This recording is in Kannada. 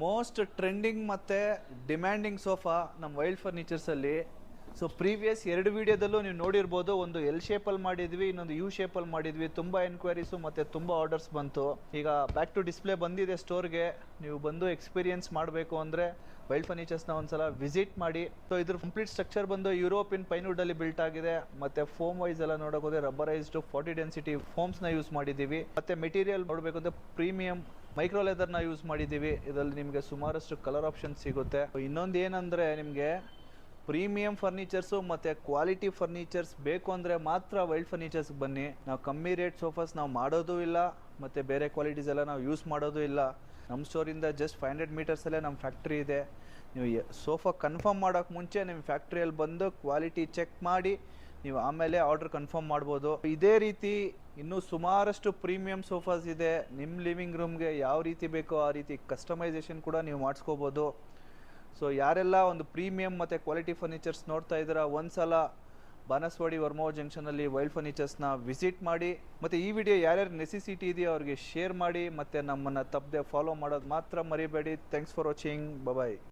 ಮೋಸ್ಟ್ ಟ್ರೆಂಡಿಂಗ್ ಮತ್ತು ಡಿಮ್ಯಾಂಡಿಂಗ್ ಸೋಫಾ ನಮ್ಮ ವೈಲ್ಡ್ ಫರ್ನಿಚರ್ಸಲ್ಲಿ. ಸೊ ಪ್ರೀವಿಯಸ್ 2 ವಿಡಿಯೋದಲ್ಲೂ ನೀವು ನೋಡಿರ್ಬೋದು, ಒಂದು ಎಲ್ ಶೇಪಲ್ಲಿ ಮಾಡಿದ್ವಿ, ಇನ್ನೊಂದು ಯು ಶೇಪಲ್ಲಿ ಮಾಡಿದ್ವಿ. ತುಂಬ ಎನ್ಕ್ವೈರೀಸು ಮತ್ತು ತುಂಬ ಆರ್ಡರ್ಸ್ ಬಂತು. ಈಗ ಬ್ಯಾಕ್ ಟು ಡಿಸ್ಪ್ಲೇ ಬಂದಿದೆ ಸ್ಟೋರ್ಗೆ. ನೀವು ಬಂದು ಎಕ್ಸ್ಪೀರಿಯನ್ಸ್ ಮಾಡಬೇಕು ಅಂದರೆ ವೈಲ್ಡ್ ಫರ್ನಿಚರ್ಸ್ನ ಒಂದ್ಸಲ ವಿಸಿಟ್ ಮಾಡಿ. ಸೊ ಇದ್ರ ಕಂಪ್ಲೀಟ್ ಸ್ಟ್ರಕ್ಚರ್ ಬಂದು ಯುರೋಪಿಯನ್ ಪೈನ್ವುಡಲ್ಲಿ ಬಿಲ್ಟ್ ಆಗಿದೆ. ಮತ್ತು ಫೋಮ್ ವೈಸ್ ಎಲ್ಲ ನೋಡೋಕೆ ಹೋದರೆ ರಬ್ಬರೈಸ್ಡ್ 40 ಡೆನ್ಸಿಟಿ ಫೋಮ್ಸ್ನ ಯೂಸ್ ಮಾಡಿದ್ದೀವಿ. ಮತ್ತು ಮೆಟೀರಿಯಲ್ ನೋಡಬೇಕು ಅಂದರೆ ಪ್ರೀಮಿಯಂ ಮೈಕ್ರೋ ಲೆದರ್ನ ಯೂಸ್ ಮಾಡಿದ್ದೀವಿ. ಇದರಲ್ಲಿ ನಿಮಗೆ ಸುಮಾರಷ್ಟು ಕಲರ್ ಆಪ್ಷನ್ ಸಿಗುತ್ತೆ. ಇನ್ನೊಂದು ಏನಂದರೆ, ನಿಮಗೆ ಪ್ರೀಮಿಯಂ ಫರ್ನಿಚರ್ಸು ಮತ್ತು ಕ್ವಾಲಿಟಿ ಫರ್ನಿಚರ್ಸ್ ಬೇಕು ಅಂದರೆ ಮಾತ್ರ ವೈಲ್ಡ್ ಫರ್ನಿಚರ್ಸ್ಗೆ ಬನ್ನಿ. ನಾವು ಕಮ್ಮಿ ರೇಟ್ ಸೋಫಾಸ್ ನಾವು ಮಾಡೋದೂ ಇಲ್ಲ, ಮತ್ತು ಬೇರೆ ಕ್ವಾಲಿಟೀಸ್ ಎಲ್ಲ ನಾವು ಯೂಸ್ ಮಾಡೋದೂ ಇಲ್ಲ. ನಮ್ಮ ಸ್ಟೋರಿಂದ ಜಸ್ಟ್ 500 ಮೀಟರ್ಸಲ್ಲೇ ನಮ್ಮ ಫ್ಯಾಕ್ಟ್ರಿ ಇದೆ. ನೀವು ಸೋಫಾ ಕನ್ಫರ್ಮ್ ಮಾಡೋಕ್ಕೆ ಮುಂಚೆ ನಿಮ್ಮ ಫ್ಯಾಕ್ಟ್ರಿಯಲ್ಲಿ ಬಂದು ಕ್ವಾಲಿಟಿ ಚೆಕ್ ಮಾಡಿ ನೀವು ಆಮೇಲೆ ಆರ್ಡರ್ ಕನ್ಫರ್ಮ್ ಮಾಡ್ಬೋದು. ಇದೇ ರೀತಿ ಇನ್ನೂ ಸುಮಾರಷ್ಟು ಪ್ರೀಮಿಯಂ ಸೋಫಾಸ್ ಇದೆ. ನಿಮ್ಮ ಲಿವಿಂಗ್ ರೂಮ್ಗೆ ಯಾವ ರೀತಿ ಬೇಕೋ ಆ ರೀತಿ ಕಸ್ಟಮೈಸೇಷನ್ ಕೂಡ ನೀವು ಮಾಡಿಸ್ಕೋಬೋದು. ಸೊ ಯಾರೆಲ್ಲ ಒಂದು ಪ್ರೀಮಿಯಂ ಮತ್ತು ಕ್ವಾಲಿಟಿ ಫರ್ನಿಚರ್ಸ್ ನೋಡ್ತಾ ಇದ್ದೀರಾ, ಒಂದ್ಸಲ ಬಾನಸವಾಡಿ ವರ್ಮಾ ಜಂಕ್ಷನಲ್ಲಿ ವೈಲ್ಡ್ ಫರ್ನಿಚರ್ಸ್ನ ವಿಸಿಟ್ ಮಾಡಿ. ಮತ್ತು ಈ ವಿಡಿಯೋ ಯಾರ್ಯಾರು ನೆಸೆಸಿಟಿ ಇದೆಯೋ ಅವ್ರಿಗೆ ಶೇರ್ ಮಾಡಿ, ಮತ್ತು ನಮ್ಮನ್ನು ತಪ್ಪದೆ ಫಾಲೋ ಮಾಡೋದು ಮಾತ್ರ ಮರಿಬೇಡಿ. Thanks for watching. ಬಾಯ್.